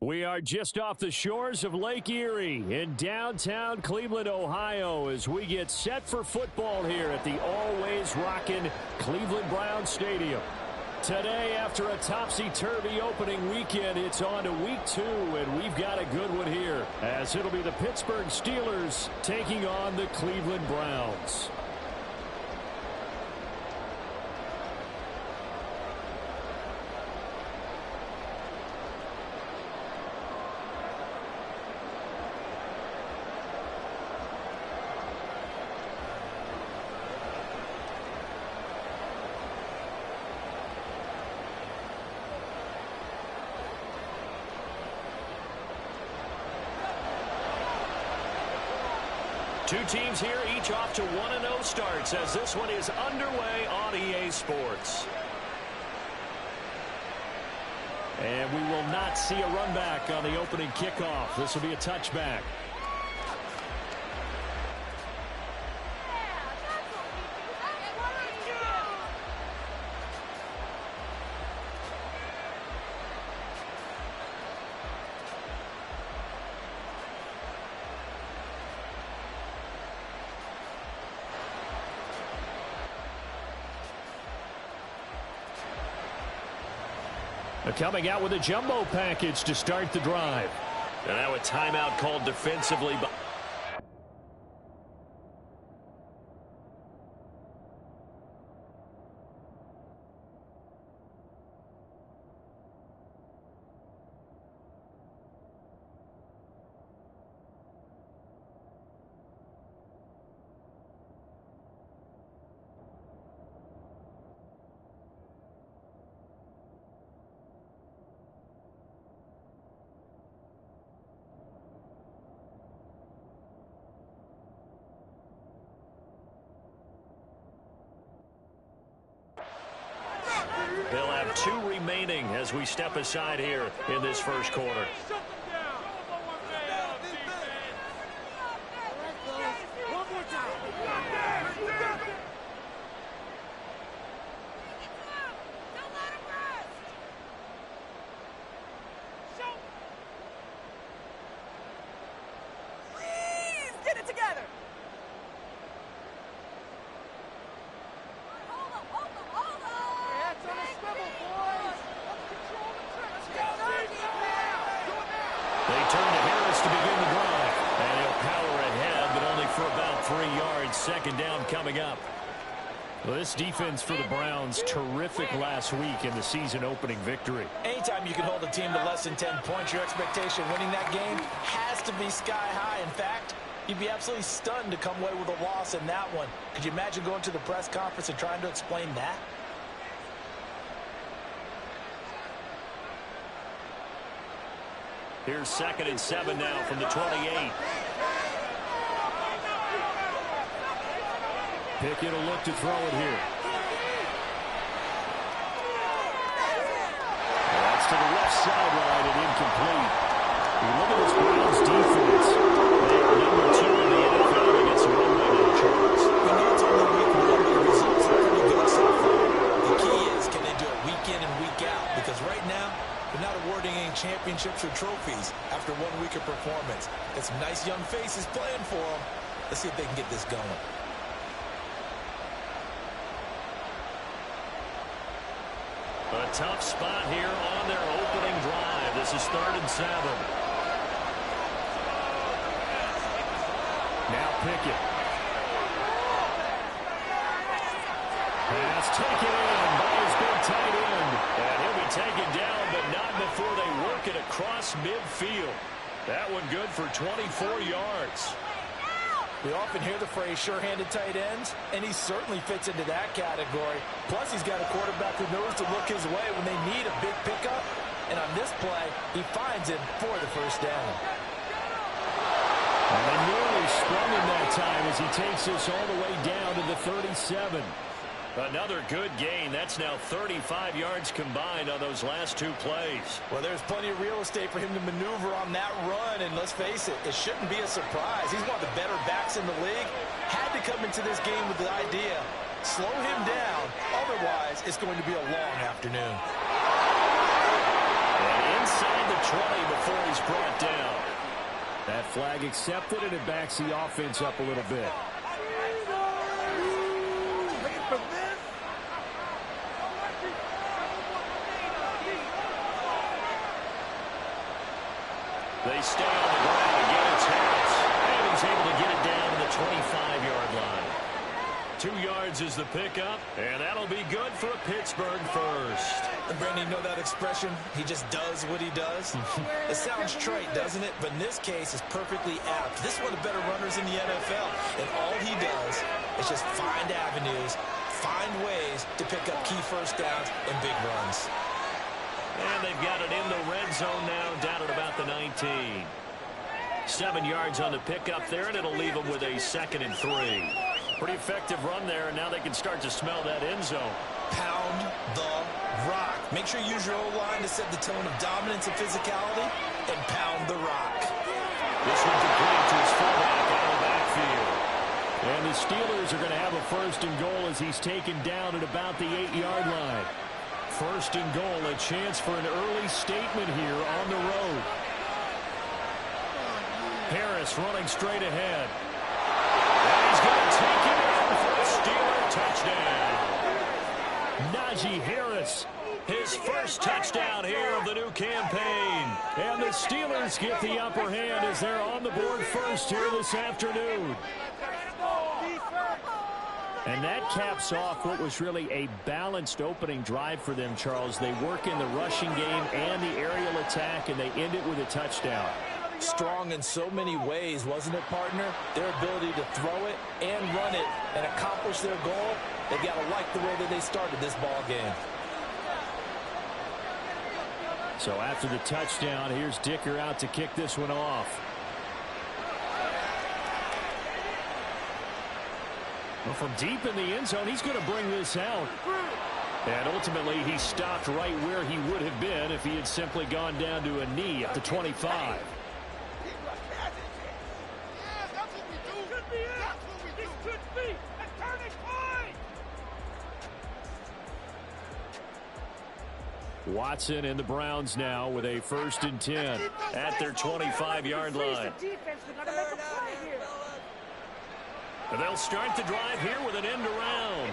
We are just off the shores of Lake Erie in downtown Cleveland, Ohio, as we get set for football here at the always rockin' Cleveland Browns Stadium. Today, after a topsy-turvy opening weekend, it's on to week 2, and we've got a good one here, as it'll be the Pittsburgh Steelers taking on the Cleveland Browns. Two teams here, each off to 1-0 starts as this one is underway on EA Sports. And we will not see a run back on the opening kickoff. This will be a touchback. Coming out with a jumbo package to start the drive. And now a timeout called defensively. They'll have 2 remaining as we step aside here in this first quarter. Second down coming up. Well, this defense for the Browns, terrific last week in the season opening victory. Anytime you can hold a team to less than 10 points, your expectation winning that game has to be sky high. In fact, you'd be absolutely stunned to come away with a loss in that one. Could you imagine going to the press conference and trying to explain that? Here's 2nd and 7 now from the 28. Pickett will look to throw it here. That's to the left sideline and incomplete. You look at this Browns defense. They are number 2 in the NFL against the run-line charts. We know it's only week 1, but the results are pretty good so far. The key is, can they do it week in and week out? Because right now, they're not awarding any championships or trophies after 1 week of performance. Got some nice young faces playing for them. Let's see if they can get this going. A tough spot here on their opening drive. This is 3rd and 7. Now Pickett. Pass taken in by his big tight end. And he'll be taken down, but not before they work it across midfield. That one good for 24 yards. We often hear the phrase sure-handed tight ends, and he certainly fits into that category. Plus, he's got a quarterback who knows to look his way when they need a big pickup. And on this play, he finds him for the first down. And they nearly sprung him that time as he takes this all the way down to the 37. Another good gain. That's now 35 yards combined on those last 2 plays. Well, there's plenty of real estate for him to maneuver on that run, and let's face it, it shouldn't be a surprise. He's one of the better backs in the league. Had to come into this game with the idea, slow him down, otherwise it's going to be a long afternoon. And inside the 20 before he's brought down. That flag accepted, and it backs the offense up a little bit. They stay on the ground. Again, it's Harris. And he's able to get it down to the 25-yard line. 2 yards is the pickup, and that'll be good for a Pittsburgh first. And Brandon, you know that expression? He just does what he does? It sounds trite, doesn't it? But in this case, it's perfectly apt. This is one of the better runners in the NFL. And all he does is just find avenues, find ways to pick up key first downs and big runs. And they've got it in the red zone now, down at about the 19. 7 yards on the pickup there, and it'll leave them with a 2nd and 3. Pretty effective run there, and now they can start to smell that end zone. Pound the rock. Make sure you use your O-line to set the tone of dominance and physicality, and pound the rock. This one complete to his fullback out of the backfield. And the Steelers are going to have a 1st and goal as he's taken down at about the 8-yard line. 1st and goal, a chance for an early statement here on the road. Harris running straight ahead. And he's going to take it in for a Steeler touchdown. Najee Harris, his first touchdown here of the new campaign. And the Steelers get the upper hand as they're on the board first here this afternoon. And that caps off what was really a balanced opening drive for them, Charles. They work in the rushing game and the aerial attack, and they end it with a touchdown. Strong in so many ways, wasn't it, partner? Their ability to throw it and run it and accomplish their goal, they've got to like the way that they started this ball game. So after the touchdown, here's Dicker out to kick this one off. Well, from deep in the end zone, he's going to bring this out. And ultimately, he stopped right where he would have been if he had simply gone down to a knee at the 25. Watson and the Browns now with a 1st and 10 at their 25-yard line. And they'll start the drive here with an end around.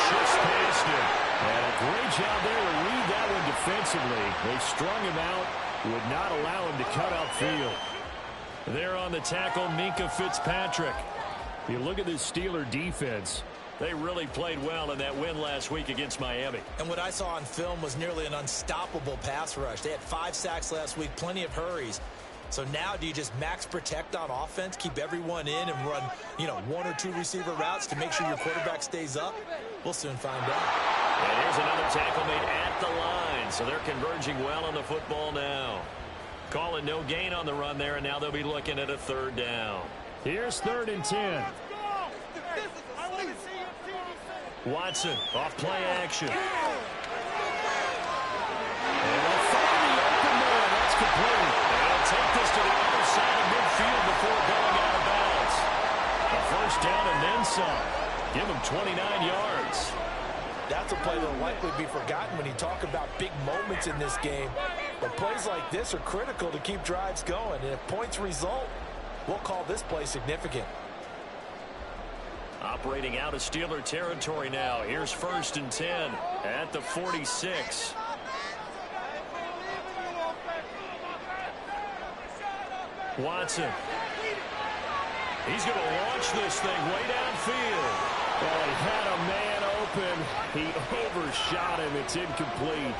Shifts past him. And a great job there to read that one defensively. They strung him out, would not allow him to cut upfield. There on the tackle, Minkah Fitzpatrick. If you look at this Steeler defense, they really played well in that win last week against Miami. And what I saw on film was nearly an unstoppable pass rush. They had 5 sacks last week, plenty of hurries. So now do you just max protect on offense, keep everyone in and run, 1 or 2 receiver routes to make sure your quarterback stays up? We'll soon find out. And here's another tackle made at the line. So they're converging well on the football now. Calling no gain on the run there, and now they'll be looking at a 3rd down. Here's 3rd and 10. Watson off play action. And they'll find the open man. That's complete. They'll take this to the other side of midfield before going out of bounds. A 1st down and then some. Give him 29 yards. That's a play that will likely be forgotten when you talk about big moments in this game. But plays like this are critical to keep drives going. And if points result, we'll call this play significant. Operating out of Steeler territory now. Here's 1st and 10 at the 46. Watson. He's going to launch this thing way downfield. Well, he had a man open. He overshot him. It's incomplete.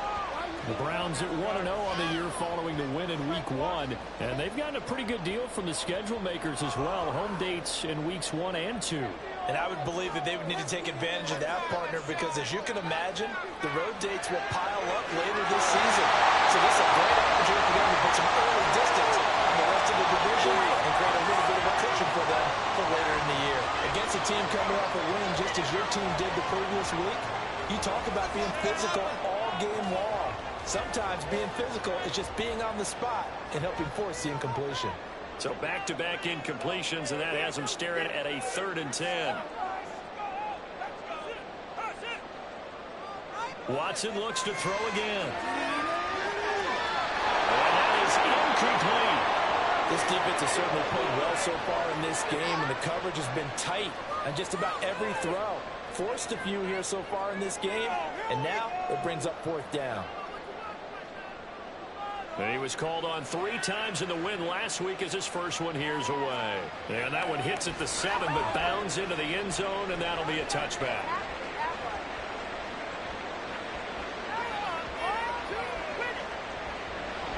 The Browns at 1-0 on the year following the win in Week 1. And they've gotten a pretty good deal from the schedule makers as well. Home dates in Weeks 1 and 2. And I would believe that they would need to take advantage of that, partner, because as you can imagine, the road dates will pile up later this season. So this is a great opportunity for them to put some early distance on the rest of the division and create a little bit of a cushion for them for later in the year. Against a team coming off a win just as your team did the previous week, you talk about being physical all game long. Sometimes being physical is just being on the spot and helping force the incompletion. So back-to-back incompletions, and that has them staring at a 3rd and 10. Watson looks to throw again. complete. This defense has certainly played well so far in this game, and the coverage has been tight on just about every throw. Forced a few here so far in this game, and now it brings up 4th down. And he was called on 3 times in the win last week as his first one here's away. And that one hits at the 7, but bounds into the end zone, and that'll be a touchback.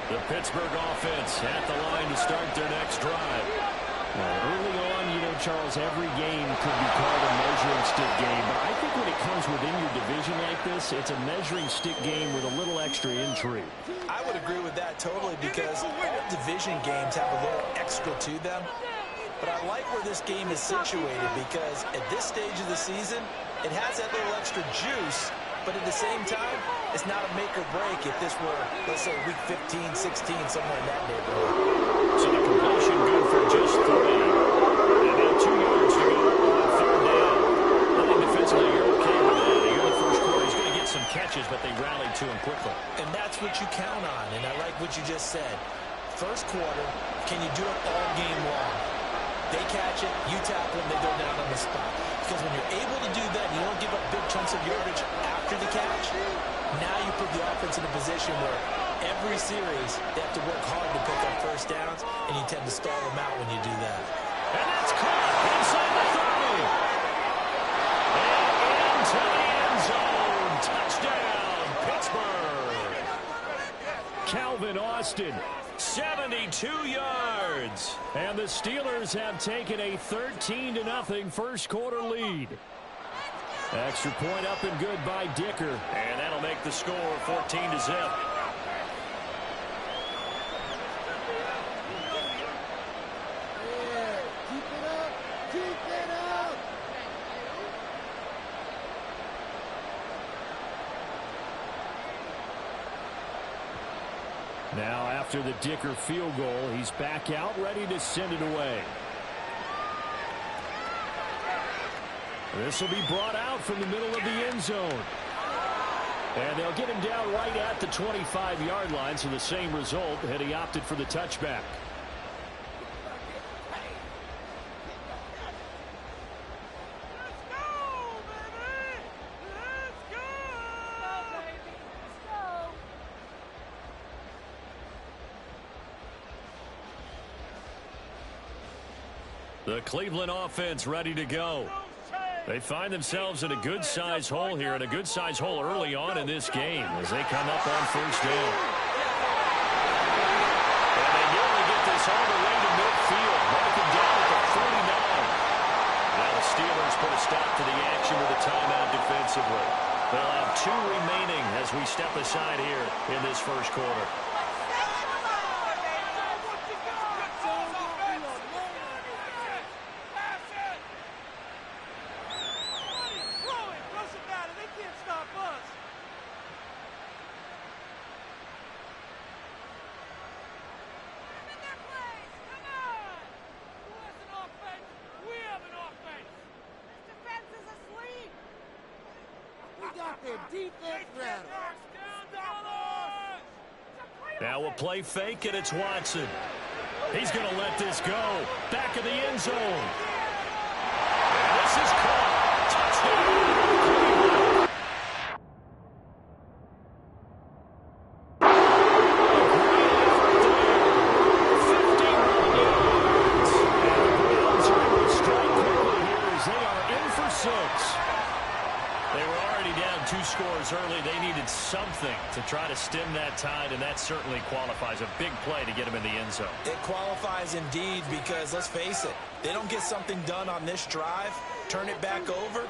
The Pittsburgh offense at the line to start their next drive. Early on, Charles, every game could be called a measuring stick game. But I think when it comes within your division like this, it's a measuring stick game with a little extra intrigue. I would agree with that totally because all division games have a little extra to them. But I like where this game is situated because at this stage of the season, it has that little extra juice. But at the same time, it's not a make or break if this were, let's say, week 15, 16, somewhere in that neighborhood. So the completion good for just 3. And now 2 yards to go on 3rd down. I think defensively you're okay with that. Here in the first quarter, he's going to get some catches, but they rallied to him quickly. And that's what you count on, and I like what you just said. First quarter, can you do it all game long? They catch it, you tackle them, they go down on the spot. Because when you're able to do that, you don't give up big chunks of yardage after the catch. Now you put the offense in a position where every series they have to work hard to pick up first downs, and you tend to stall them out when you do that. And that's caught inside the 30. And into the end zone. Touchdown, Pittsburgh. Calvin Austin, 72 yards. And the Steelers have taken a 13-0 first quarter lead. Extra point up and good by Dicker. And that'll make the score 14-0. Now after the Dicker field goal, he's back out ready to send it away. This will be brought out from the middle of the end zone. And they'll get him down right at the 25-yard line, so the same result had he opted for the touchback. The Cleveland offense ready to go. They find themselves in a good-sized hole here, and a good-sized hole early on in this game as they come up on first down. And they nearly get this all the way to midfield, marking down at the 49. Now the Steelers put a stop to the action with a timeout defensively. They'll have 2 remaining as we step aside here in this first quarter. Now we'll play fake, and it's Watson. He's going to let this go. Back of the end zone. And this is caught. Touchdown. Early, they needed something to try to stem that tide, and that certainly qualifies. A big play to get him in the end zone. It qualifies indeed because, let's face it, they don't get something done on this drive, turn it back over,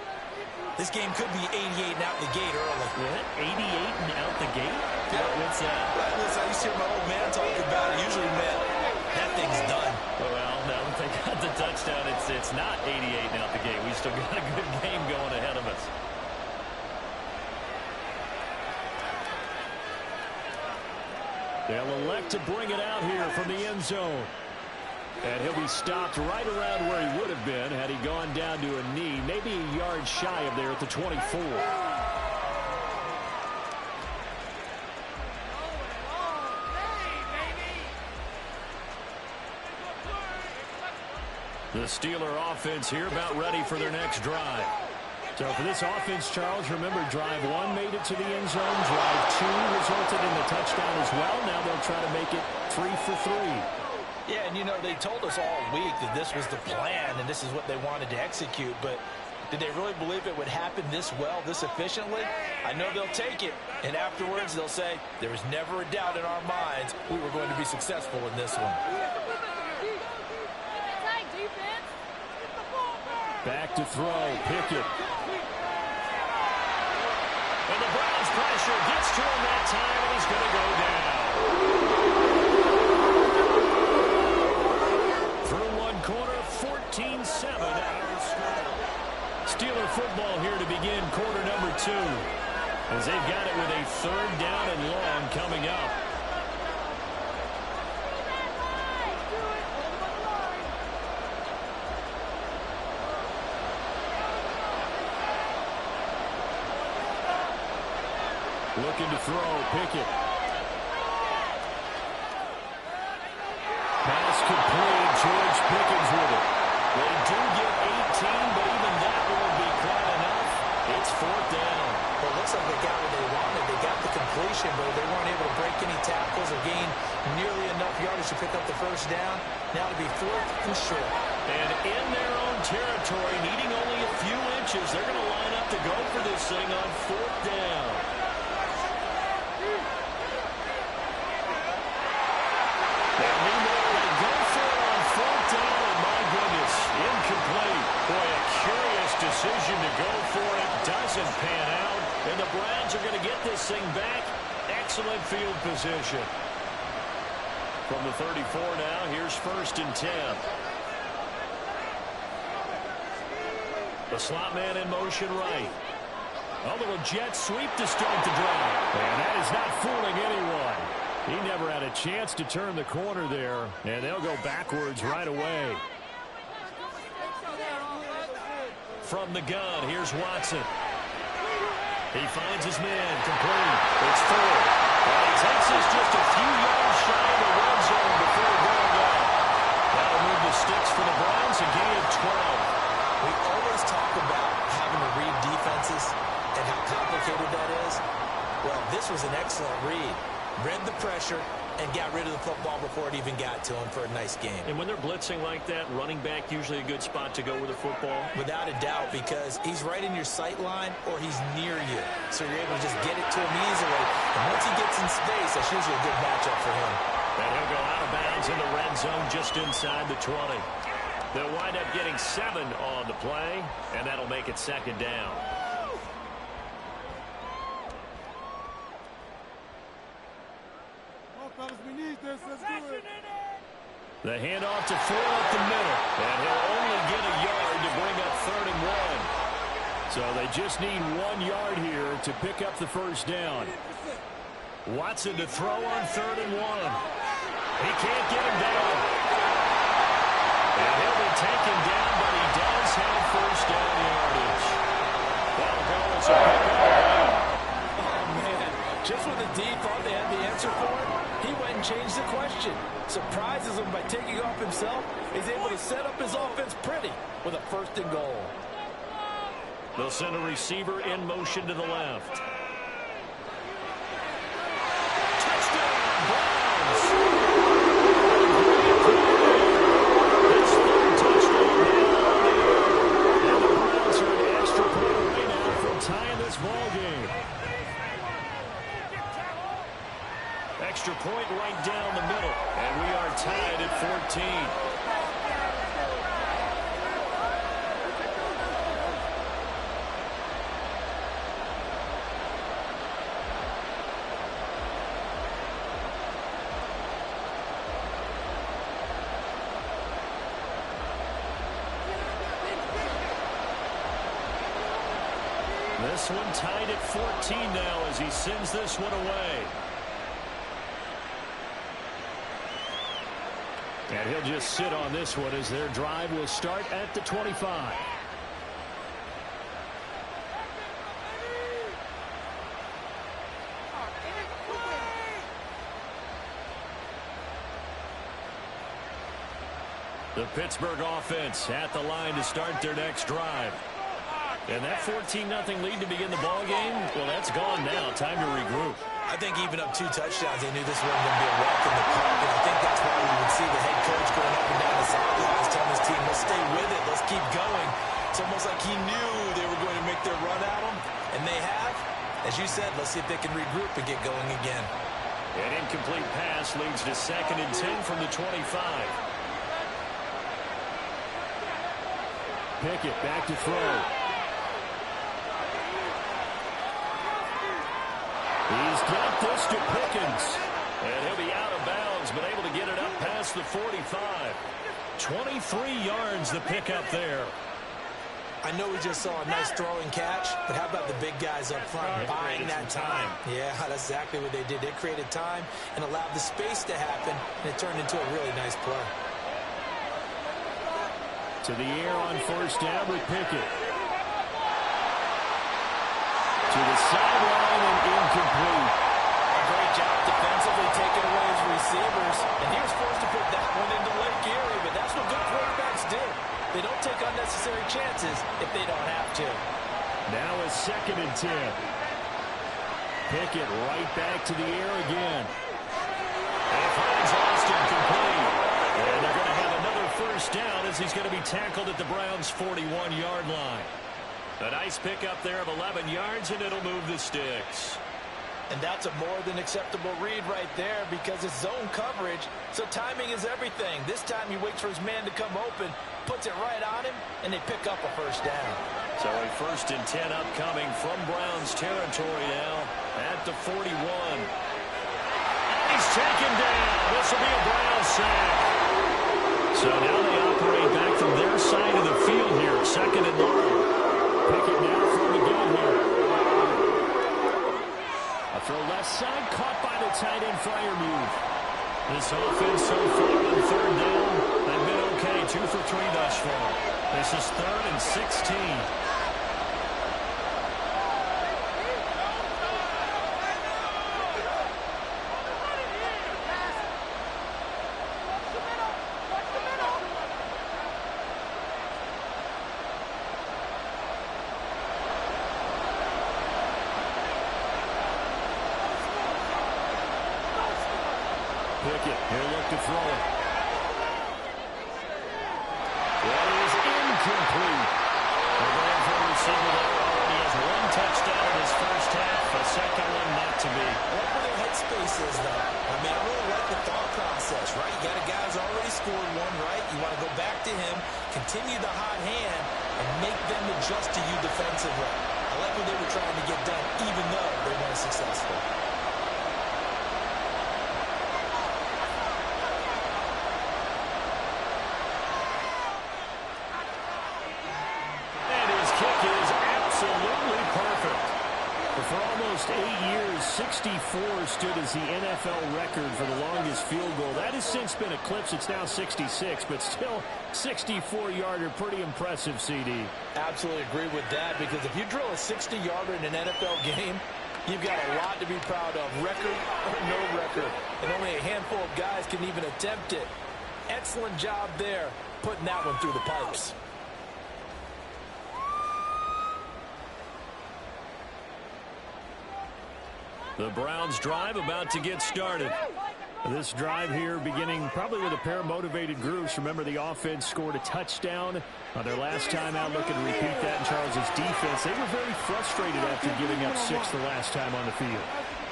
this game could be 88 and out the gate early. What? 88 and out the gate? Yeah. What's that? Listen, I used to hear my old man talk about it. Usually meant that thing's done. Well, now that they got the touchdown, it's not 88 and out the gate. We still got a good game going ahead of us. They'll elect to bring it out here from the end zone. And he'll be stopped right around where he would have been had he gone down to a knee, maybe a yard shy of there at the 24. The Steeler offense here about ready for their next drive. So for this offense, Charles, remember drive 1 made it to the end zone. Drive 2 resulted in the touchdown as well. Now they'll try to make it 3 for 3. Yeah, and you know, they told us all week that this was the plan and this is what they wanted to execute, but did they really believe it would happen this well, this efficiently? I know they'll take it, and afterwards they'll say, there was never a doubt in our minds we were going to be successful in this one. Back to throw, Pickett. And the Browns pressure gets to him that time, and he's going to go down. Through one corner, 14-7. Steeler football here to begin quarter number 2. As they've got it with a 3rd down and long coming up. Looking to throw, Pickett. Pass complete, George Pickens with it. They do get 18, but even that won't be quite enough. It's 4th down. Well, it looks like they got what they wanted. They got the completion, but they weren't able to break any tackles or gain nearly enough yardage to pick up the 1st down. Now to be 4th and short. And in their own territory, needing only a few inches, they're going to line up to go for this thing on 4th down. Decision to go for it doesn't pan out, and the Browns are going to get this thing back. Excellent field position. From the 34 now, here's 1st and 10. The slot man in motion right. A little jet sweep to start the drive. And that is not fooling anyone. He never had a chance to turn the corner there, and they'll go backwards right away. From the gun, here's Watson. He finds his man, complete. It's 4. And he takes us just a few yards shy of the red zone before going up. That'll move the sticks for the Browns, a gain of 12. We always talk about having to read defenses and how complicated that is. Well, this was an excellent read. Read the pressure and got rid of the football before it even got to him for a nice game. And when they're blitzing like that, running back usually a good spot to go with the football? Without a doubt, because he's right in your sight line or he's near you. So you're able to just get it to him easily. And once he gets in space, that's usually a good matchup for him. And he'll go out of bounds in the red zone just inside the 20. They'll wind up getting 7 on the play, and that'll make it 2nd down. The handoff to Ford up the middle. And he'll only get a yard to bring up 3rd and 1. So they just need 1 yard here to pick up the 1st down. Watson to throw on 3rd and 1. He can't get him down. And he'll be taken down, but he does have 1st down yardage. That'll go as a pickup. Oh, man. Just when the D thought they had the answer for it, he went and changed the question. Surprises him by taking off himself. He's able to set up his offense pretty with a 1st and goal. They'll send a receiver in motion to the left. Touchdown, Browns! It's 3rd touchdown now on the year. And the Browns are an extra point away now from tying this ball game. Extra point right down the middle. And we are tied at 14. This one tied at 14 now as he sends this one away. And he'll just sit on this one as their drive will start at the 25. The Pittsburgh offense at the line to start their next drive. And that 14-0 lead to begin the ball game, well, that's gone now. Time to regroup. I think even up 2 touchdowns, they knew this wasn't going to be a walk in the park, and I think that's why we would see the head coach going up and down the sidelines telling his team, let's stay with it, let's keep going. It's almost like he knew they were going to make their run at him, and they have. As you said, let's see if they can regroup and get going again. An incomplete pass leads to 2nd and 10 from the 25. Pickett back to throw. He's got this to Pickens. And he'll be out of bounds, but able to get it up past the 45. 23 yards the pickup there. I know we just saw a nice throw and catch, but how about the big guys up front buying that time? Yeah, that's exactly what they did. They created time and allowed the space to happen, and it turned into a really nice play. To the air on 1st down with Pickett. To the sideline and incomplete. A great job defensively taking away his receivers, and he was forced to put that one into Lake Erie, but that's what good quarterbacks do. They don't take unnecessary chances if they don't have to. Now a 2nd and 10. Pickett right back to the air again. And finds Austin complete. And they're going to have another 1st down as he's going to be tackled at the Browns' 41-yard line. A nice pickup there of 11 yards, and it'll move the sticks. And that's a more than acceptable read right there because it's zone coverage, so timing is everything. This time he waits for his man to come open, puts it right on him, and they pick up a 1st down. So a 1st and 10 upcoming from Browns territory now at the 41. And he's taken down. This will be a Browns sack. So now they operate back from their side of the field here, 2nd and long. Pickett now from the gun here. A throw left side, caught by the tight end Freiermuth. This offense so far on 3rd down, they've been okay, 2 for 3 thus far. This is 3rd and 16. Pickett, he'll look to throw it. That is incomplete. They're going for a receiver there. Already has 1 touchdown in his 1st half. A 2nd one not to be. I like where their headspace is, though. I mean, I really like the thought process, right? You got a guy who's already scored 1, right? You want to go back to him, continue the hot hand, and make them adjust to you defensively. I like what they were trying to get done, even though they weren't successful. Absolutely perfect. For almost 8 years, 64 stood as the NFL record for the longest field goal. That has since been eclipsed. It's now 66, but still 64-yarder. Pretty impressive, CD. Absolutely agree with that, because if you drill a 60-yarder in an NFL game, you've got a lot to be proud of, record or no record. And only a handful of guys can even attempt it. Excellent job there, putting that one through the pipes. The Browns drive about to get started. This drive here beginning probably with a pair of motivated groups. Remember, the offense scored a touchdown on their last time out. Looking to repeat that in Charles's defense. They were very frustrated after giving up 6 the last time on the field.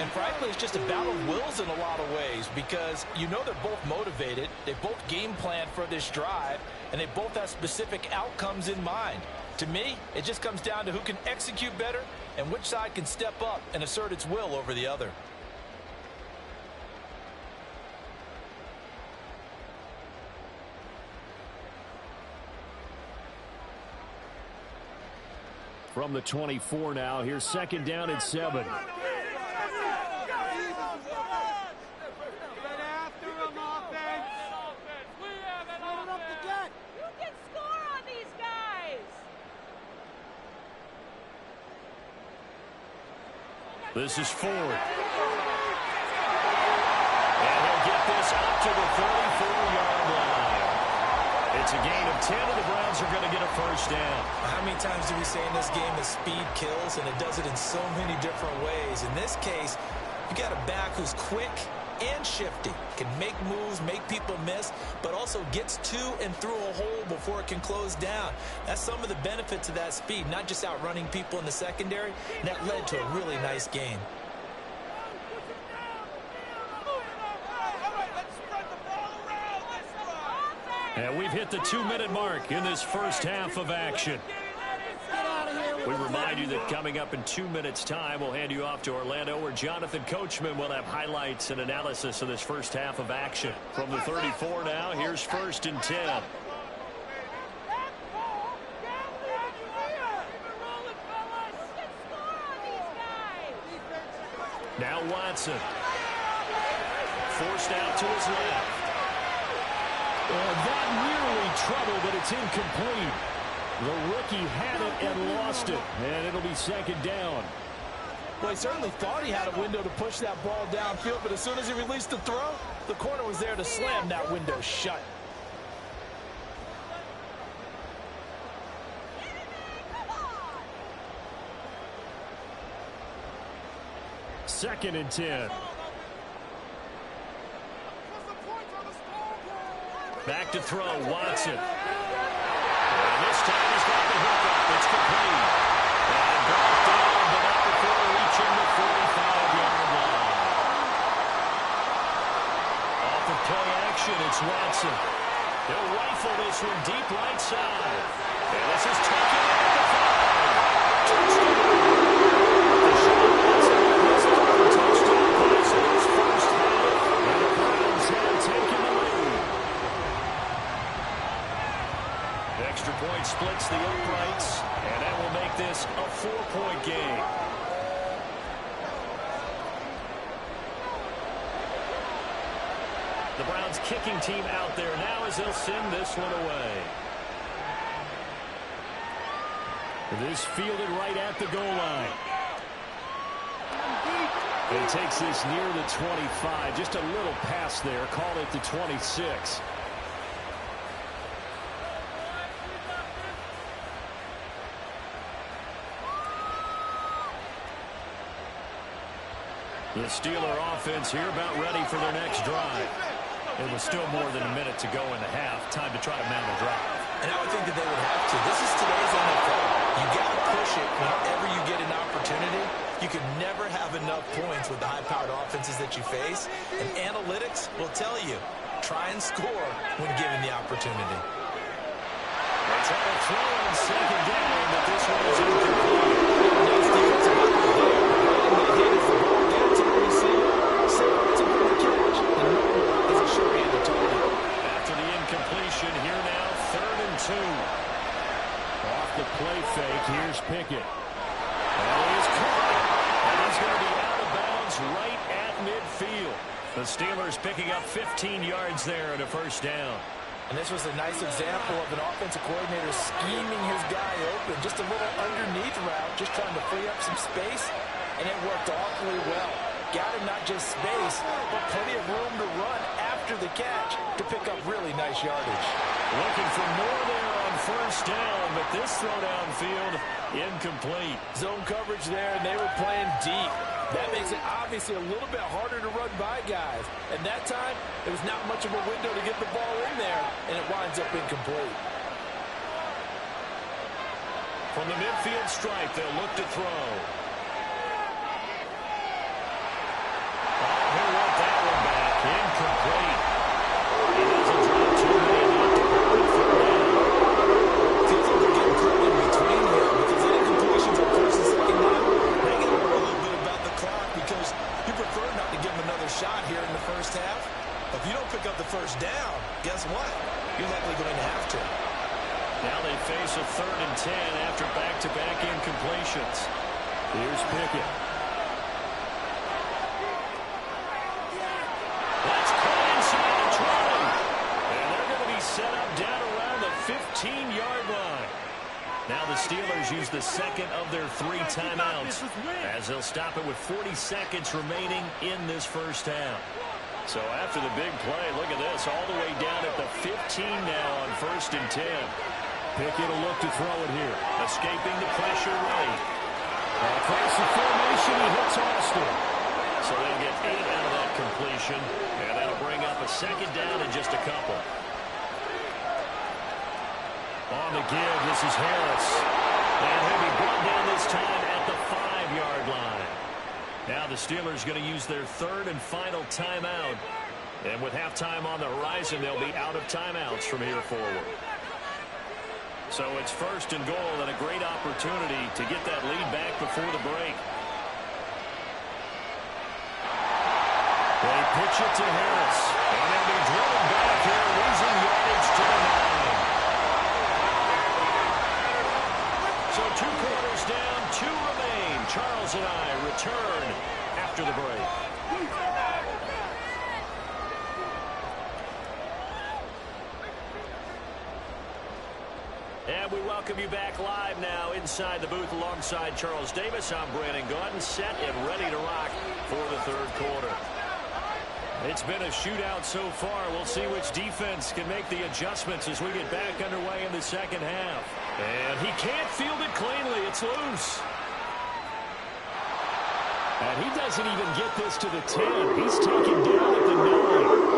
And frankly, it's just a battle of wills in a lot of ways, because you know they're both motivated. They both game plan for this drive, and they both have specific outcomes in mind. To me, it just comes down to who can execute better and which side can step up and assert its will over the other. From the 24 now, here's 2nd down and 7. This is Ford. And he'll get this up to the 34-yard line. It's a gain of 10, and the Browns are going to get a first down. How many times do we say in this game that speed kills, and it does it in so many different ways? In this case, you got a back who's quick and shifty, can make moves, make people miss, but also gets to and through a hole before it can close down. That's some of the benefits of that speed, not just outrunning people in the secondary. And that led to a really nice gain. And we've hit the 2-minute mark in this first half of action. We remind you that coming up in 2 minutes' time, we'll hand you off to Orlando, where Jonathan Coachman will have highlights and analysis of this first half of action. From the 34 now, here's 1st and 10. Now Watson. Forced out to his left. That nearly trouble, but it's incomplete. The rookie had it and lost it, and it'll be 2nd down. Well, he certainly thought he had a window to push that ball downfield, but as soon as he released the throw, the corner was there to slam that window shut. Second and 10. Back to throw, Watson. And this time he's got the hook up. It's complete. And brought down, but not before reaching the 45-yard line. Off of play action, it's Watson. They'll rifle this one deep right side. And this is taken at the 5. Touchdown. Deshaun Watson with his 3rd touchdown pass in his first half. And the Browns have taken the lead. Extra point splits the uprights, and that will make this a 4-point game. The Browns kicking team out there now as they'll send this one away. This fielded right at the goal line. And takes this near the 25. Just a little pass there. Call it the 26. The Steeler offense here about ready for their next drive. It was still more than a minute to go in the half. Time to try to mount a drive. And I would think that they would have to. This is today's NFL. You got to push it whenever you get an opportunity. You can never have enough points with the high-powered offenses that you face. And analytics will tell you, try and score when given the opportunity. Let's have a throw on 2nd down, but this one is incomplete. Nice defensive effort there. The hit as the ball got to the receiver. Safe to win the catch. And Nolan is a sure-handed target. After the incompletion, here now, 3rd and 2. Off the play fake, here's Pickett. And he's caught. And he's going to be out of bounds right at midfield. The Steelers picking up 15 yards there and a first down. And this was a nice example of an offensive coordinator scheming his guy open. Just a little underneath route, just trying to free up some space, and it worked awfully well. Got him not just space, but plenty of room to run after the catch to pick up really nice yardage. Looking for more there on first down, but this throw downfield incomplete. Zone coverage there, and they were playing deep. That makes it obviously a little bit harder to run by guys. And that time, there was not much of a window to get the ball in there, and it winds up incomplete. From the midfield stripe, they'll look to throw. He'll want that one back. Incomplete. He doesn't drop too many enough to put it 3rd down. Feels like they're getting caught in between here because the incompletions on 1st and 2nd down. They got to worry a little bit about the clock because you prefer not to give them another shot here in the first half. But if you don't pick up the first down, guess what? You're likely going to have to. Now they face a 3rd and 10 after back-to-back incompletions. Here's Pickett. That's caught inside the 20. And they're going to be set up down around the 15-yard line. Now the Steelers use the 2nd of their 3 timeouts as they'll stop it with 40 seconds remaining in this first half. So after the big play, look at this, all the way down at the 15 now on 1st and 10. Pickett will look to throw it here. Escaping the pressure right. Across the formation, he hits Austin. So they'll get 8 out of that completion, and that'll bring up a 2nd down in just a couple. On the give, this is Harris. And he'll be brought down this time at the 5-yard line. Now the Steelers going to use their 3rd and final timeout. And with halftime on the horizon, they'll be out of timeouts from here forward. So it's 1st and goal and a great opportunity to get that lead back before the break. They pitch it to Harris. And they'll be driven back here, losing yardage to the 9. So 2 quarters down, 2 remain. Charles and I return after the break. And we welcome you back live now inside the booth alongside Charles Davis. I'm Brandon Gaudin, set and ready to rock for the 3rd quarter. It's been a shootout so far. We'll see which defense can make the adjustments as we get back underway in the 2nd half. And he can't field it cleanly. It's loose. And he doesn't even get this to the 10. He's taken down at the 9.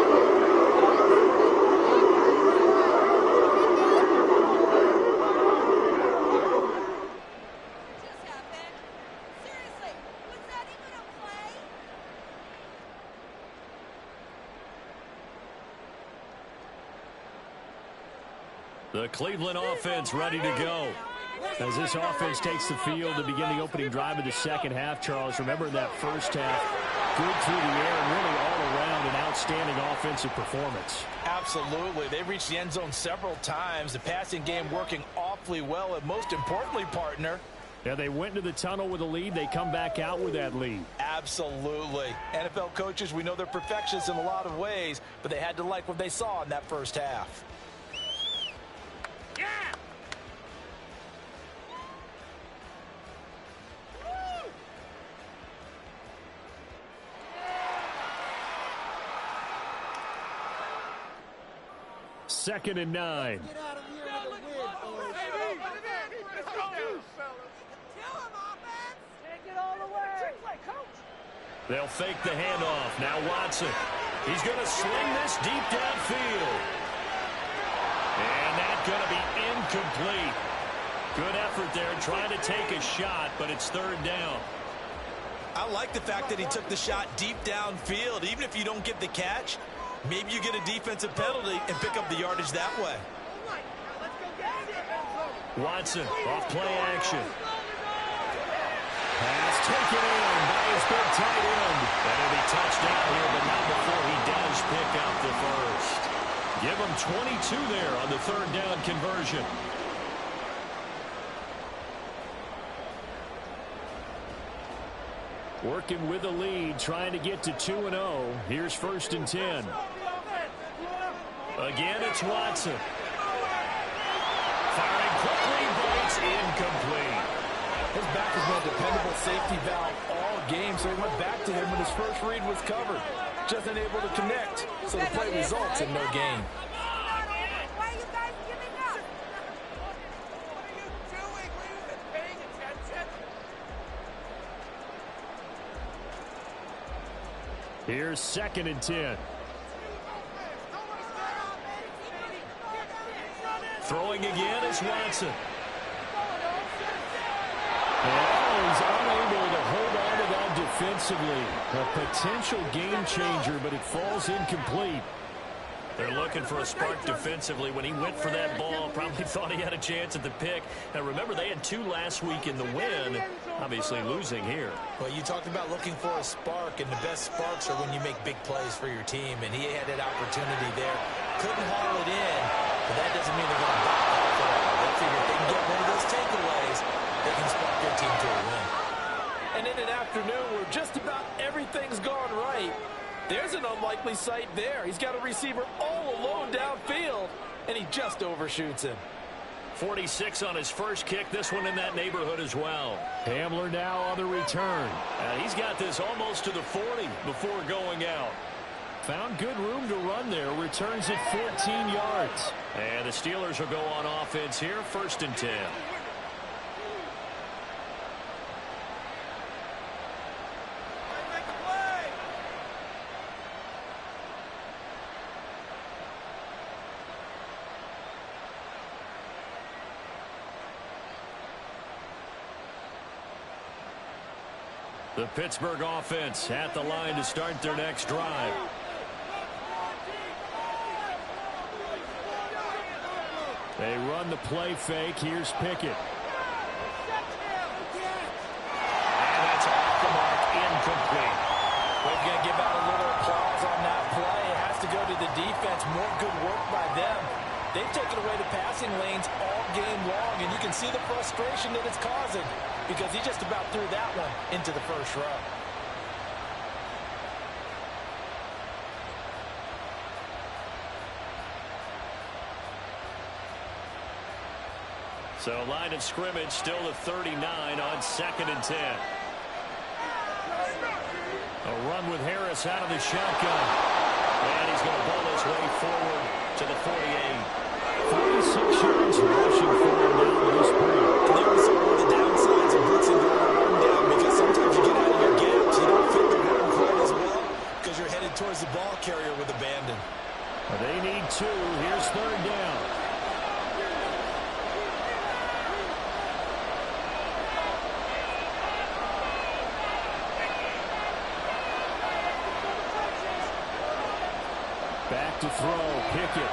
The Cleveland offense ready to go. As this offense takes the field to begin the opening drive of the 2nd half, Charles, remember that first half, good through the air and really all around an outstanding offensive performance. Absolutely. They reached the end zone several times. The passing game working awfully well, and most importantly, partner, yeah, they went into the tunnel with a lead. They come back out with that lead. Absolutely. NFL coaches, we know they're perfectionists in a lot of ways, but they had to like what they saw in that first half. Yeah! 2nd and 9. Get out of here with a win, boys. Let's go, fellas. Kill him, offense. Take it all away. Coach. They'll fake the handoff. Now Watson. He's going to sling this deep downfield. And that's going to be incomplete. Good effort there trying to take a shot, but it's 3rd down. I like the fact that he took the shot deep downfield. Even if you don't get the catch, maybe you get a defensive penalty and pick up the yardage that way. Watson off play action. Pass taken in by his big tight end. And he'll be touched down here, but not before he does pick up the first. Give him 22 there on the 3rd down conversion. Working with the lead, trying to get to 2-0. Here's 1st and 10. Again, it's Watson. Firing quickly, but it's incomplete. His back has been a dependable safety valve all game, so he went back to him when his first read was covered. Just unable to connect, so the play results in no gain. Why are you guys giving up? What are you doing? Were you even paying attention? Here's 2nd and 10. Throwing again is Watson. And he's unable to hold on to that defensively. A potential game changer, but it falls incomplete. They're looking for a spark defensively. When he went for that ball, probably thought he had a chance at the pick. Now, remember, they had 2 last week in the win, obviously losing here. Well, you talked about looking for a spark, and the best sparks are when you make big plays for your team, and he had that opportunity there. Couldn't haul it in, but that doesn't mean they're going to back off at all. They figure if they can get one of those takeaways, they can spark their team to a win. And in an afternoon where just about everything's gone right, there's an unlikely sight there. He's got a receiver all alone downfield, and he just overshoots him. 46 on his first kick. This one in that neighborhood as well. Hamler now on the return. He's got this almost to the 40 before going out. Found good room to run there. Returns it 14 yards. And the Steelers will go on offense here, 1st and 10. The Pittsburgh offense at the line to start their next drive. They run the play fake. Here's Pickett. And that's off the mark, incomplete. We're going to give out a little applause on that play. It has to go to the defense. More good work by them. They've taken away the passing lanes all game long, and you can see the frustration that it's causing because he just about threw that one into the first row. So line of scrimmage still at 39 on 2nd and 10. A run with Harris out of the shotgun. And he's going to bowl his way forward to the 48. 46 yards rushing forward now with this play. And there was one of the downsides of blitzing during a rundown because sometimes you get out of your gaps. You don't fit the run quite as well because you're headed towards the ball carrier with abandon. They need 2. Here's 3rd down. Back to throw. Pickett.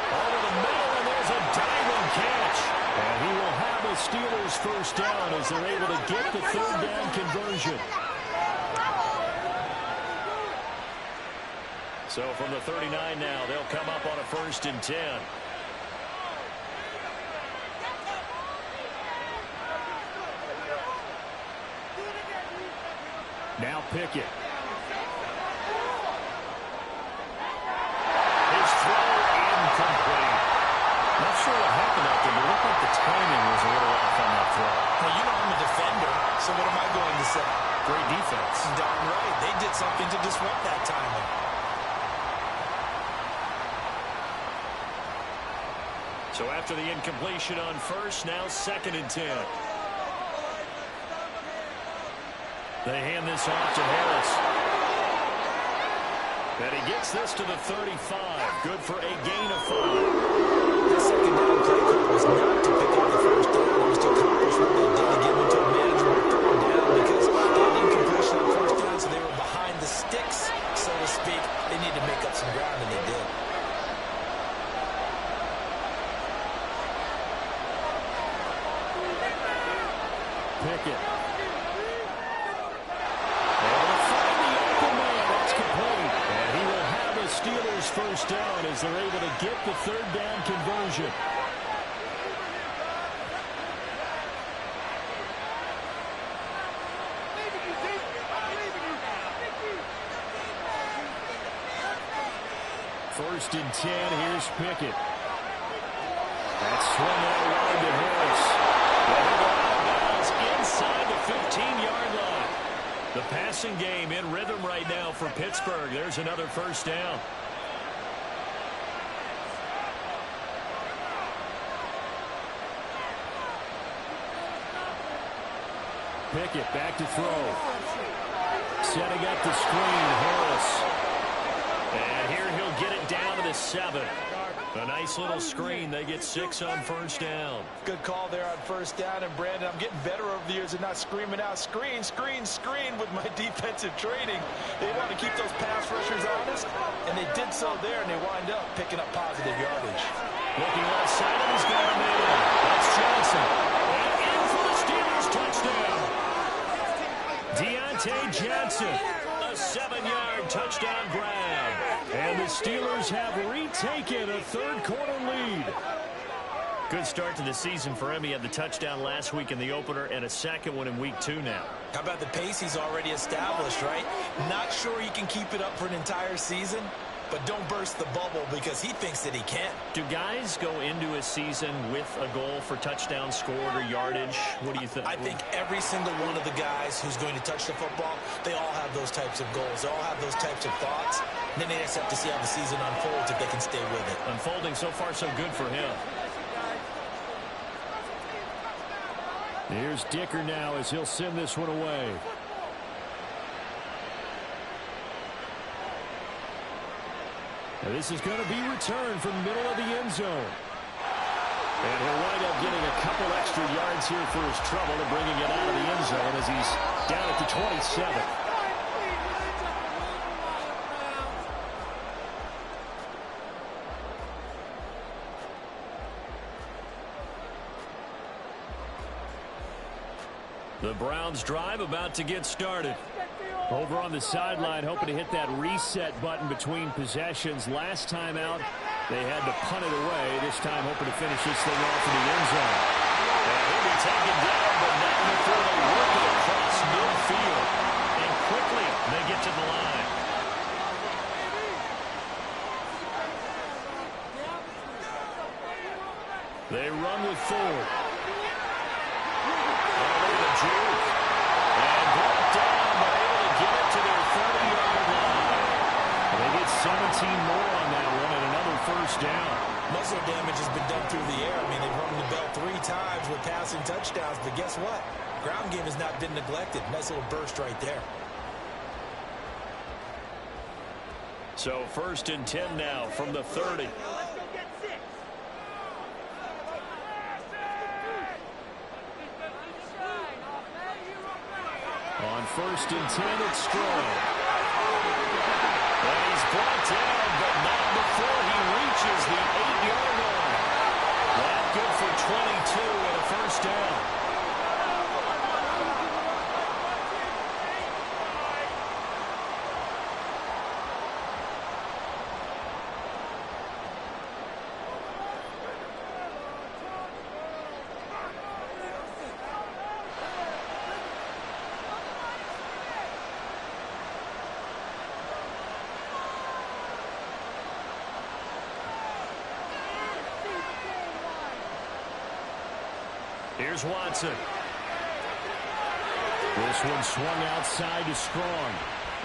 Over the middle, and there's a diving catch. And he will have the Steelers first down as they're able to get the 3rd down conversion. So from the 39 now, they'll come up on a 1st and 10. Now Pickett. Not sure what happened out there, but it looked like the timing was a little off on that throw. Well, you know I'm a defender, so what am I going to say? Great defense. Darn right. They did something to disrupt that timing. So after the incompletion on 1st, now 2nd and 10. They hand this off to Harris. And he gets this to the 35. Good for a gain of 5. The 2nd down play call was not to pick up the 1st down. It was to accomplish what they did to get into a manageable 3rd down because they had incompletion on 1st down, so they were behind the sticks, so to speak. They needed to make up some ground, and they did. Pickett. Able to find the open man. That's complete. And he will have the Steelers first down as they're able to get the 3rd down conversion. First and 10. Here's Pickett. That's swung out wide to Harris. Inside the 15-yard line. The passing game in rhythm right now for Pittsburgh. There's another 1st down. Pickett back to throw. Setting up the screen, Harris. And here he'll get it down to the 7. A nice little screen. They get 6 on 1st down. Good call there on 1st down. And, Brandon, I'm getting better over the years and not screaming out, screen, screen, screen with my defensive training. They want to keep those pass rushers honest, and they did so there, and they wind up picking up positive yardage. Looking left side, and he's got him in. That's Johnson. And in for the Steelers touchdown. Deontay Johnson. A 7-yard touchdown grab. And the Steelers have retaken a 3rd quarter lead. Good start to the season for him. He had the touchdown last week in the opener and a 2nd one in week 2 now. How about the pace he's already established, right? Not sure he can keep it up for an entire season, but don't burst the bubble because he thinks that he can. Do guys go into a season with a goal for touchdown scored or yardage? What do you think? I think every single one of the guys who's going to touch the football, they all have those types of goals. They all have those types of thoughts. And then they just have to see how the season unfolds if they can stay with it. Unfolding so far so good for him. Here's Dicker now as he'll send this one away. This is going to be returned from the middle of the end zone. And he'll wind up getting a couple extra yards here for his trouble and bringing it out of the end zone as he's down at the 27. The Browns drive about to get started. Over on the sideline, hoping to hit that reset button between possessions. Last time out, they had to punt it away. This time, hoping to finish this thing off in the end zone. And he'll be taken down, but not before they work it across midfield. And quickly, they get to the line. They run with Ford. And brought down, but able to get it to their 30-yard line. They get 17 more on that one and another first down. Muscle damage has been done through the air. I mean, they've rung the bell 3 times with passing touchdowns, but guess what? Ground game has not been neglected. Nice little burst right there. So 1st and 10 now from the 30. On 1st and 10, it's Strong. And he's brought down, but not before he reaches the 8-yard line. That good for 22 and a first down. Here's Watson. This one swung outside to Strong.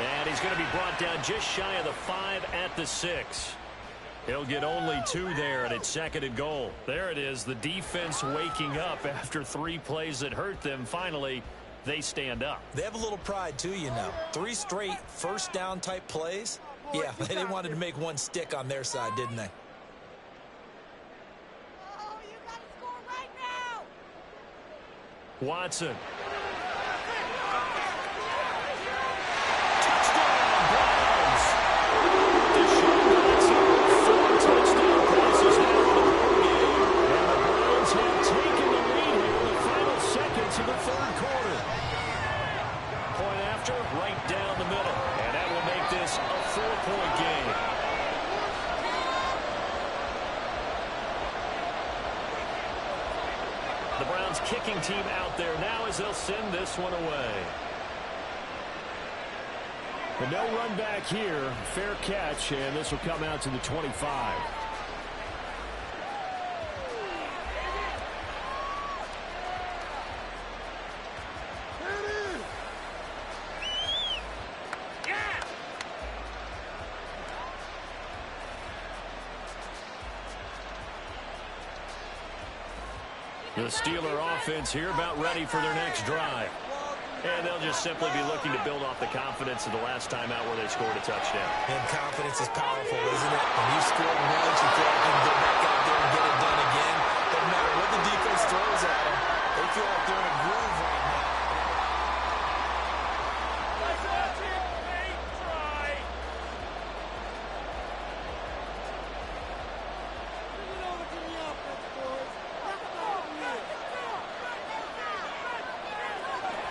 And he's going to be brought down just shy of the 5 at the 6. He'll get only 2 there, and it's 2nd and goal. There it is, the defense waking up after 3 plays that hurt them. Finally, they stand up. They have a little pride, too, you know. 3 straight first down type plays. Yeah, they wanted to make one stick on their side, didn't they? Watson. Touchdown, Browns! Deshaun Watson, 4 touchdown passes now in the ball game. And the Browns have taken the lead here in the final seconds of the 3rd quarter. Point after, right down the middle. And that will make this a 4-point game. The Browns kicking team out there now as they'll send this one away. But no run back here. Fair catch, and this will come out to the 25. The Steeler offense here about ready for their next drive. And they'll just simply be looking to build off the confidence of the last time out where they scored a touchdown. And confidence is powerful, isn't it? When you score once, you feel like you can go back out there and get it done again. No matter what the defense throws at them, they feel like they're in a groove right now.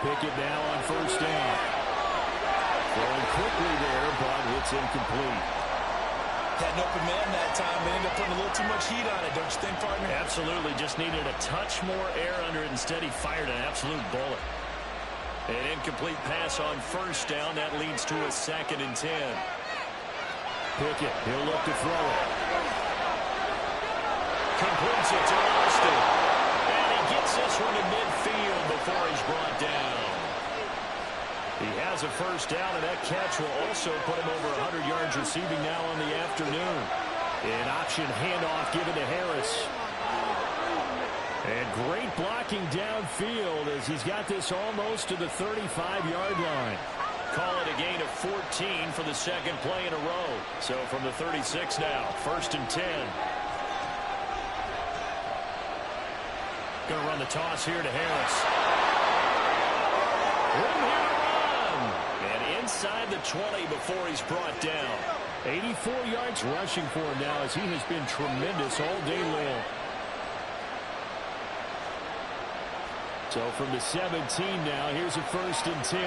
Pickett now on 1st down. Throwing quickly there, but it's incomplete. Had an open man that time. They ended up putting a little too much heat on it, don't you think, partner? Absolutely. Just needed a touch more air under it. Instead, he fired an absolute bullet. An incomplete pass on 1st down. That leads to a 2nd and 10. Pickett. He'll look to throw it. Completes it to Austin. And he gets this one to midfield before he's brought down. He has a first down, and that catch will also put him over 100 yards receiving now on the afternoon. An option handoff given to Harris. And great blocking downfield as he's got this almost to the 35-yard line. Call it a gain of 14 for the second play in a row. So from the 36 now, 1st and 10. Going to run the toss here to Harris. Room here to run. And inside the 20 before he's brought down. 84 yards rushing for him now as he has been tremendous all day long. So from the 17 now, here's a 1st and 10.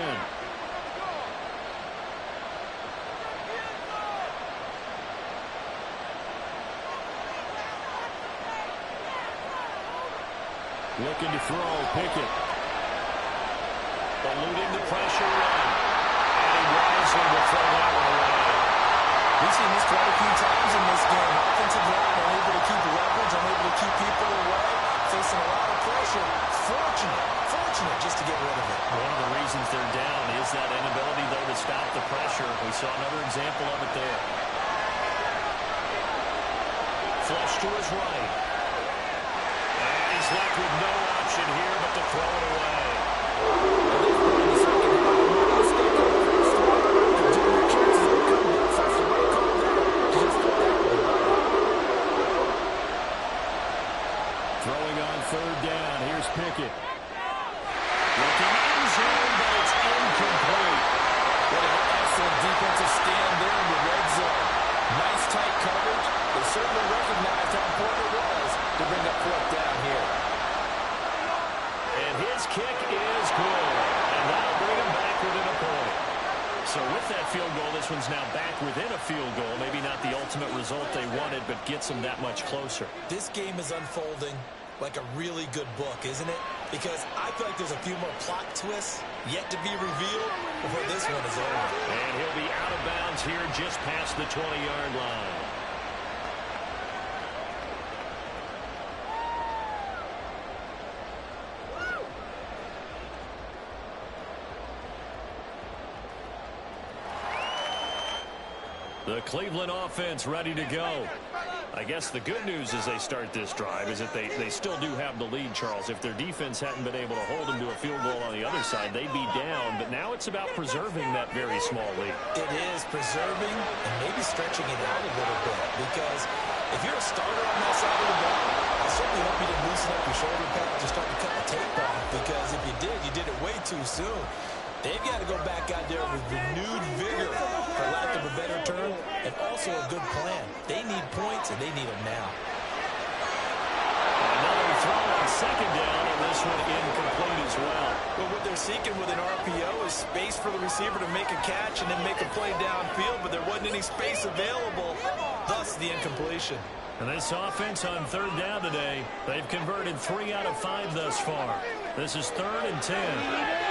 Looking to throw, Pickett. Eluding the pressure run. And he wisely will throw that one away. We've seen this quite a few times in this game. Offensive line unable to keep leverage, unable to keep people away, facing a lot of pressure. Fortunate just to get rid of it. One of the reasons they're down is that inability, though, to stop the pressure. We saw another example of it there. Flush to his right. And he's left with no option here but to throw it away. Throwing on 3rd down. Here's Pickett. Looking in zone, but it's incomplete. What an excellent defensive stand there in the red zone. Nice tight coverage. They certainly recognized how important it was to bring up 4th down here. And his kick is good. And that'll bring him back within a point. So with that field goal, this one's now back within a field goal. Maybe not the ultimate result they wanted, but gets them that much closer. This game is unfolding like a really good book, isn't it? Because I feel like there's a few more plot twists yet to be revealed before this one is over. And he'll be out of bounds here just past the 20-yard line. The Cleveland offense ready to go. I guess the good news as they start this drive is that they still do have the lead, Charles. If their defense hadn't been able to hold them to a field goal on the other side, they'd be down. But now it's about preserving that very small lead. It is preserving and maybe stretching it out a little bit. Because if you're a starter on that side of the ball, I certainly hope you didn't loosen up your shoulder pad to start to cut the tape off. Because if you did it way too soon. They've got to go back out there with renewed vigor, for lack of a better term, and also a good plan. They need points, and they need them now. Another throw on 2nd down, and this one incomplete as well. But what they're seeking with an RPO is space for the receiver to make a catch and then make a play downfield, but there wasn't any space available, thus the incompletion. And this offense on 3rd down today, they've converted 3 out of 5 thus far. This is 3rd and 10.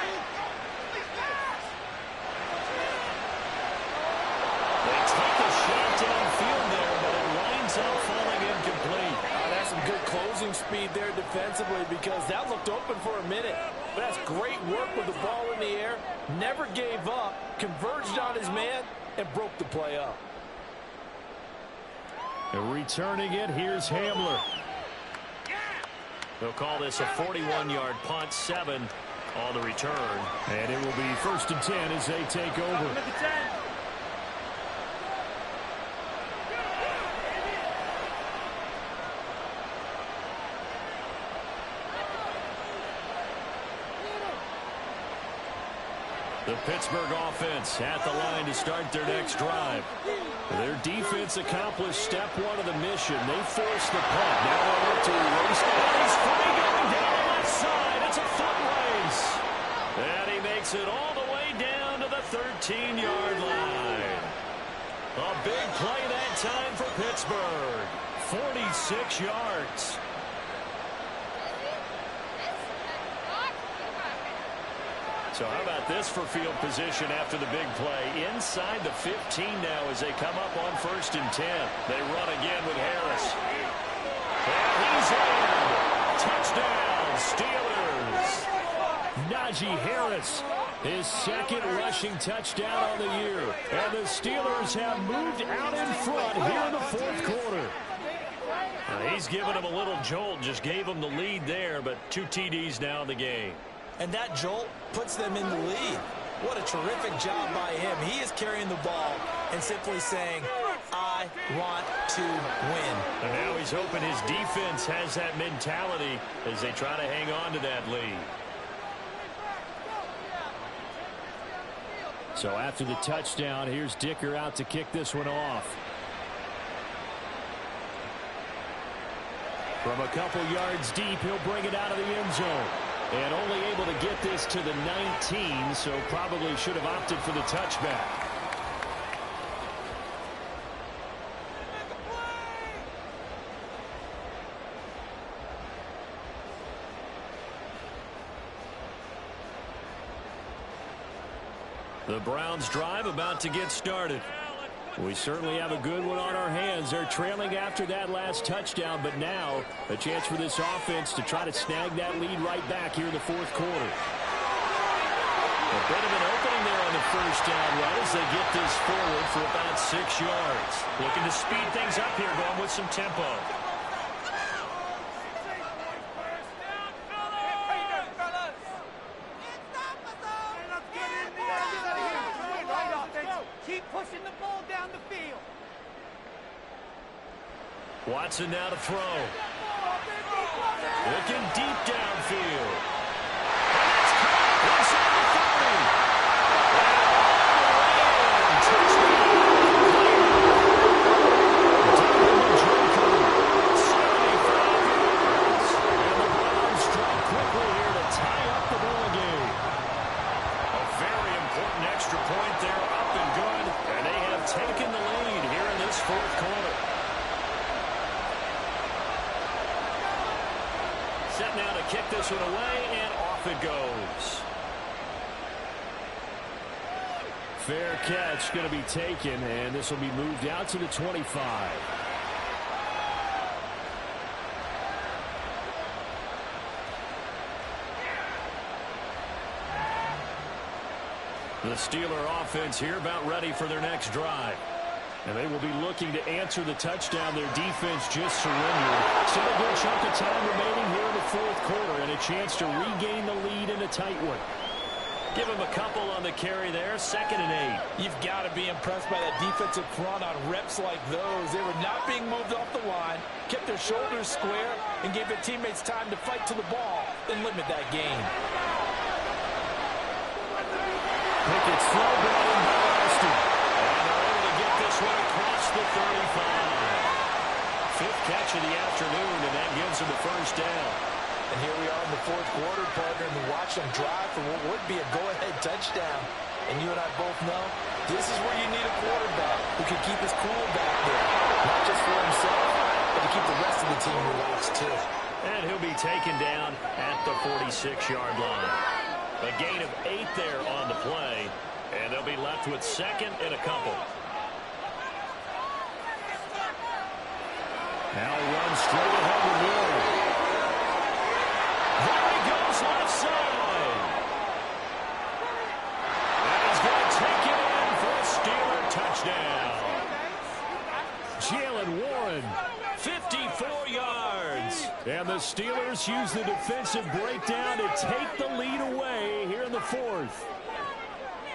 Closing speed there defensively because that looked open for a minute. But that's great work with the ball in the air. Never gave up, converged on his man, and broke the play up. And returning it, here's Hamler. They'll call this a 41-yard punt, 7 on the return. And it will be 1st and 10 as they take over. The Pittsburgh offense at the line to start their next drive. Their defense accomplished step 1 of the mission. They forced the punt. Now they're up to erase. And he's free going down the left side. It's a foot race. And he makes it all the way down to the 13-yard line. A big play that time for Pittsburgh. 46 yards. So So how about this for field position after the big play? Inside the 15 now as they come up on 1st and 10. They run again with Harris. And he's in. Touchdown, Steelers. Najee Harris, his second rushing touchdown on the year. And the Steelers have moved out in front here in the 4th quarter. He's given him a little jolt, just gave him the lead there, but 2 TDs now in the game. And that jolt puts them in the lead. What a terrific job by him. He is carrying the ball and simply saying, I want to win. And now he's hoping his defense has that mentality as they try to hang on to that lead. So after the touchdown, here's Dicker out to kick this one off. From a couple yards deep, he'll bring it out of the end zone. And only able to get this to the 19, so probably should have opted for the touchback. The Browns drive about to get started. We certainly have a good one on our hands. They're trailing after that last touchdown, but now a chance for this offense to try to snag that lead right back here in the 4th quarter. A bit of an opening there on the 1st down run as they get this forward for about 6 yards. Looking to speed things up here, going with some tempo. Watson now to throw. Looking deep downfield. And it's caught inside the 30. Touchdown. 75 yards. And the Browns strike quickly here to tie up the ball game. A very important extra point there, up and good. And they have taken the lead here in this 4th quarter. Set now to kick this one away, and off it goes. Fair catch going to be taken, and this will be moved out to the 25. The Steeler offense here about ready for their next drive. And they will be looking to answer the touchdown their defense just surrendered. Still a good chunk of time remaining here in the 4th quarter and a chance to regain the lead in a tight one. Give him a couple on the carry there, 2nd and 8. You've got to be impressed by that defensive front on reps like those. They were not being moved off the line, kept their shoulders square, and gave their teammates time to fight to the ball and limit that gain. Pickett's throw brought in by Austin. This one across the 35. 5th catch of the afternoon, and that gives him the 1st down. And here we are in the 4th quarter, partner, and watch them drive for what would be a go-ahead touchdown. And you and I both know this is where you need a quarterback who can keep his cool back there. Not just for himself, but to keep the rest of the team relaxed, too. And he'll be taken down at the 46-yard line. A gain of 8 there on the play, and they'll be left with 2nd and a couple. Now run straight ahead with Warren. There he goes left side. And he's going to take it in for a Steeler touchdown. Jalen Warren. 54 yards. And the Steelers use the defensive breakdown to take the lead away here in the 4th.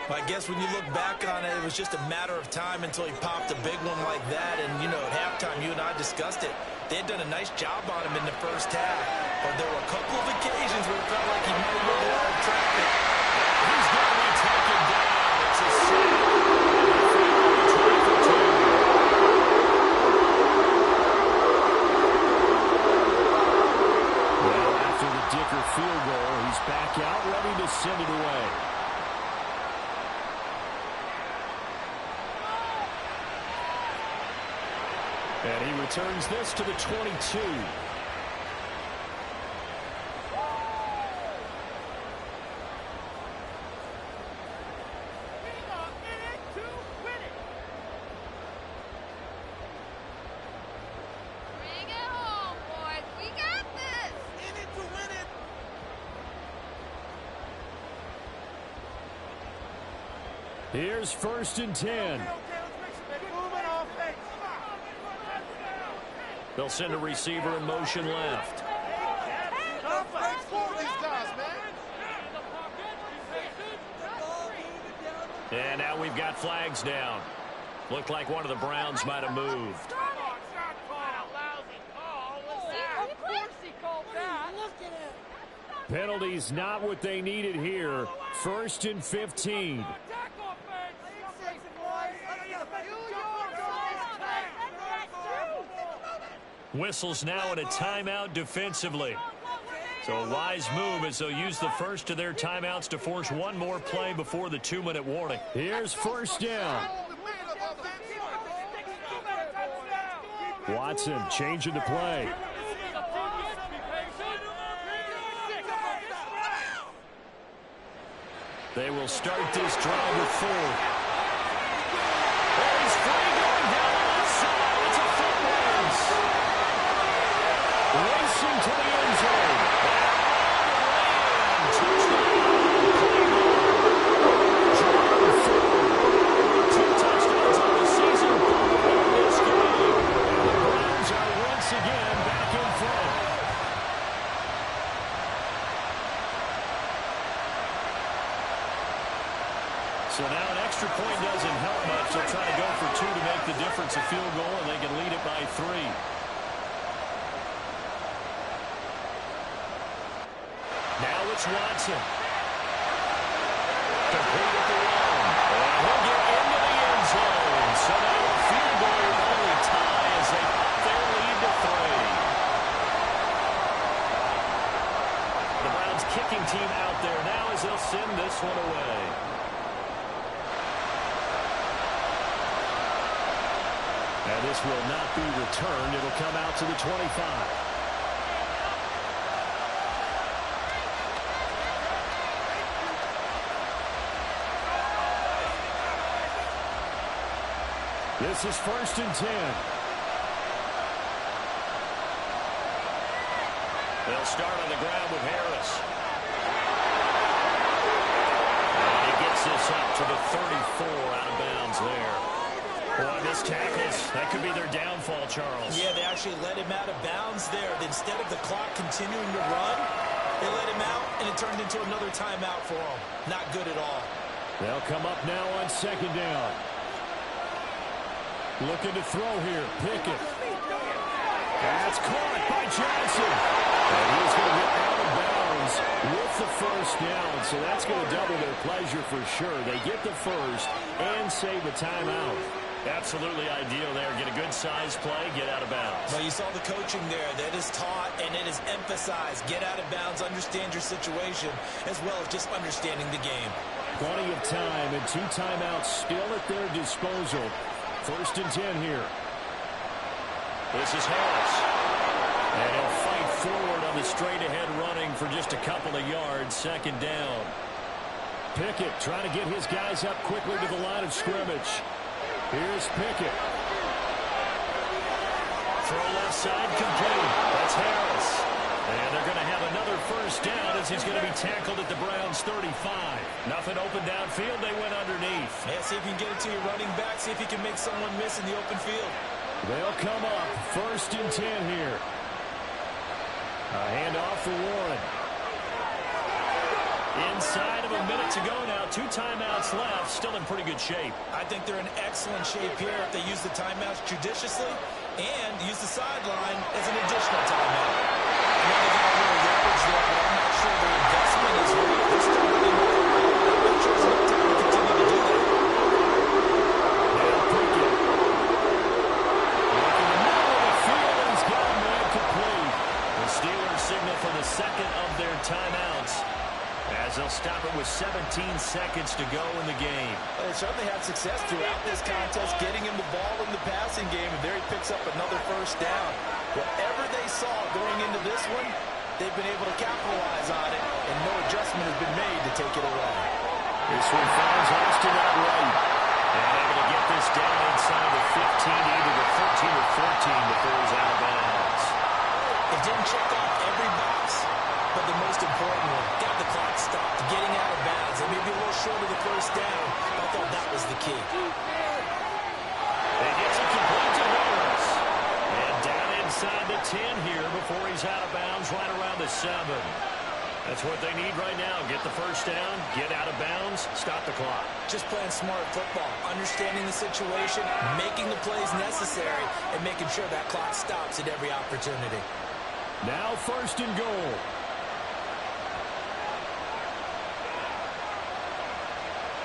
I guess when you look back on it, it was just a matter of time until he popped a big one like that. And, you know, at halftime, you and I discussed it. They had done a nice job on him in the 1st half. But there were a couple of occasions where it felt like he might have moved a lot of traffic. He's going to be taken down. It's a sack. Well, after the Dicker field goal, he's back out ready to send it away. And he returns this to the 22. Here's 1st and 10. They'll send a receiver in motion left. And now we've got flags down. Looked like one of the Browns might have moved. Penalties not what they needed here. 1st and 15. Whistles now in a timeout defensively. So a wise move as they'll use the first of their timeouts to force one more play before the 2-minute warning. Here's 1st down. Watson changing the play. They will start this drive with 4. Oh, he's free going down the left side. It's a foot race. Racing to the end zone. Two touchdowns on the season in this game. The Browns are once again back in front. So now an extra point doesn't help much. They'll try to go for 2 to make the difference a field goal, and they can lead it by 3. Now it's Watson. Complete at the 1. And he'll get into the end zone. So now a field goal will only tie as they cut their lead to 3. The Browns kicking team out there now as they'll send this one away. And this will not be returned. It'll come out to the 25. This is 1st and 10. They'll start on the ground with Harris. And he gets this up to the 34 out of bounds there. Boy, this tackles, that could be their downfall, Charles. Yeah, they actually let him out of bounds there. Instead of the clock continuing to run, they let him out, and it turned into another timeout for him. Not good at all. They'll come up now on 2nd down. Looking to throw here. Pickett. That's caught by Johnson. And he's going to get out of bounds with the 1st down. So that's going to double their pleasure for sure. They get the 1st and save a timeout. Absolutely ideal there. Get a good size play, get out of bounds. Well, you saw the coaching there. That is taught and it is emphasized. Get out of bounds, understand your situation, as well as just understanding the game. Plenty of time and 2 timeouts still at their disposal. 1st and 10 here. This is Harris. And he'll fight forward on the straight-ahead running for just a couple of yards. 2nd down. Pickett trying to get his guys up quickly to the line of scrimmage. Here's Pickett. Throw left side complete. That's Harris. And they're going to have another 1st down as he's going to be tackled at the Browns' 35. Nothing open downfield. They went underneath. Yeah, see if you can get it to your running back. See if you can make someone miss in the open field. They'll come up 1st and 10 here. A handoff for Warren. Inside of a minute to go now. 2 timeouts left. Still in pretty good shape. I think they're in excellent shape here if they use the timeouts judiciously and use the sideline as an additional timeout. I know they got a little yardage there, but I'm not sure their investment is real. They're starting to make I'm not sure there's enough time to continue to do that. Now Pickett. Looking in the middle of the field, and he's got a man complete. The Steelers signal for the 2nd of their timeouts as they'll stop it with 17 seconds to go in the game. Well, they certainly had success throughout this contest, getting him the ball in the passing game, and there he picks up another 1st down. Whatever they saw going into this one, they've been able to capitalize on it, and no adjustment has been made to take it away. This one finds Austin outright. And able to get this down inside the 15, either the 13 or 14 before he's out of bounds. It didn't check off every box, but the most important one, got the clock stopped, getting out of bounds. It may be a little short of the 1st down. I thought that key. He gets it complete to Harris. And down inside the 10 here before he's out of bounds right around the 7. That's what they need right now. Get the first down, get out of bounds, stop the clock. Just playing smart football, understanding the situation, making the plays necessary, and making sure that clock stops at every opportunity. Now 1st and goal.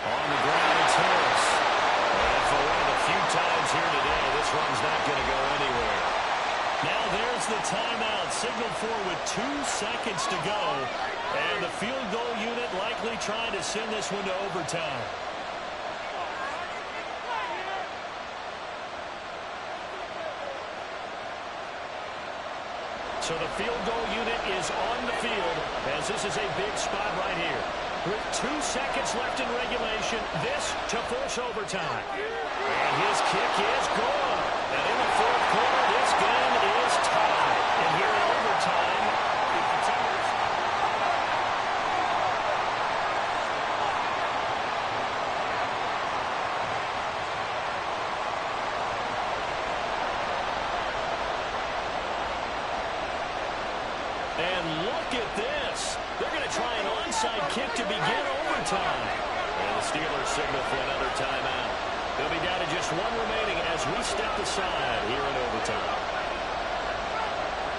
On the ground, it's Harris. And for one of the few times here today, this run's not going to go anywhere. Now there's the timeout, signaled for with 2 seconds to go. And the field goal unit likely trying to send this one to overtime. So the field goal unit is on the field as this is a big spot right here. With 2 seconds left in regulation, this to force overtime. And his kick is good. And in the 4th quarter, this game is tied. And here in overtime, it continues. And look at this. They're going to try an onside kick to begin overtime. And the Steelers signal for another timeout. They'll be down to just 1 remaining as we step aside here in overtime.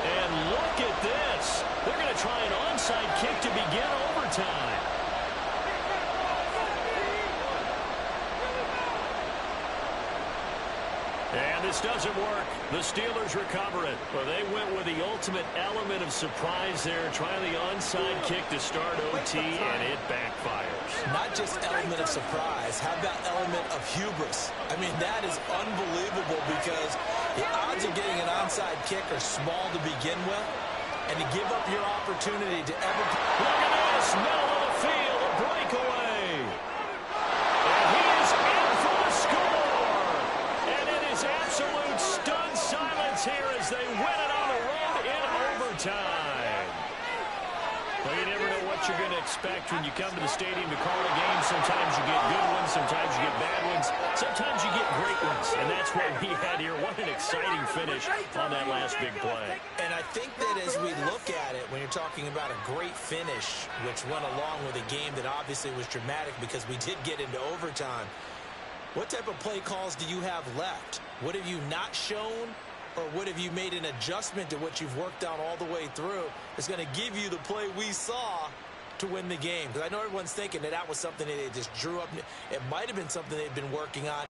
And look at this. They're going to try an onside kick to begin overtime. And this doesn't work. The Steelers recover it. Well, they went with the ultimate element of surprise there, trying the onside kick to start OT, and it backfires. Not just element of surprise. How about element of hubris? I mean, that is unbelievable because the odds of getting an onside kick are small to begin with. And to give up your opportunity to ever... Look at this. Middle of the field, a breakaway. And he is in for the score. And it is absolute stunned silence here as they win it on the road in overtime. Well, you never know what you're going to expect when you come to the stadium to call a game. Sometimes you get good ones, sometimes you get bad ones, sometimes you get great ones. And that's what we had here. What an exciting finish on that last big play. And I think that as we look at it, when you're talking about a great finish, which went along with a game that obviously was dramatic because we did get into overtime, what type of play calls do you have left? What have you not shown? Or what have you made an adjustment to what you've worked on all the way through that's going to give you the play we saw to win the game? Because I know everyone's thinking that was something that they just drew up. It might have been something they've been working on.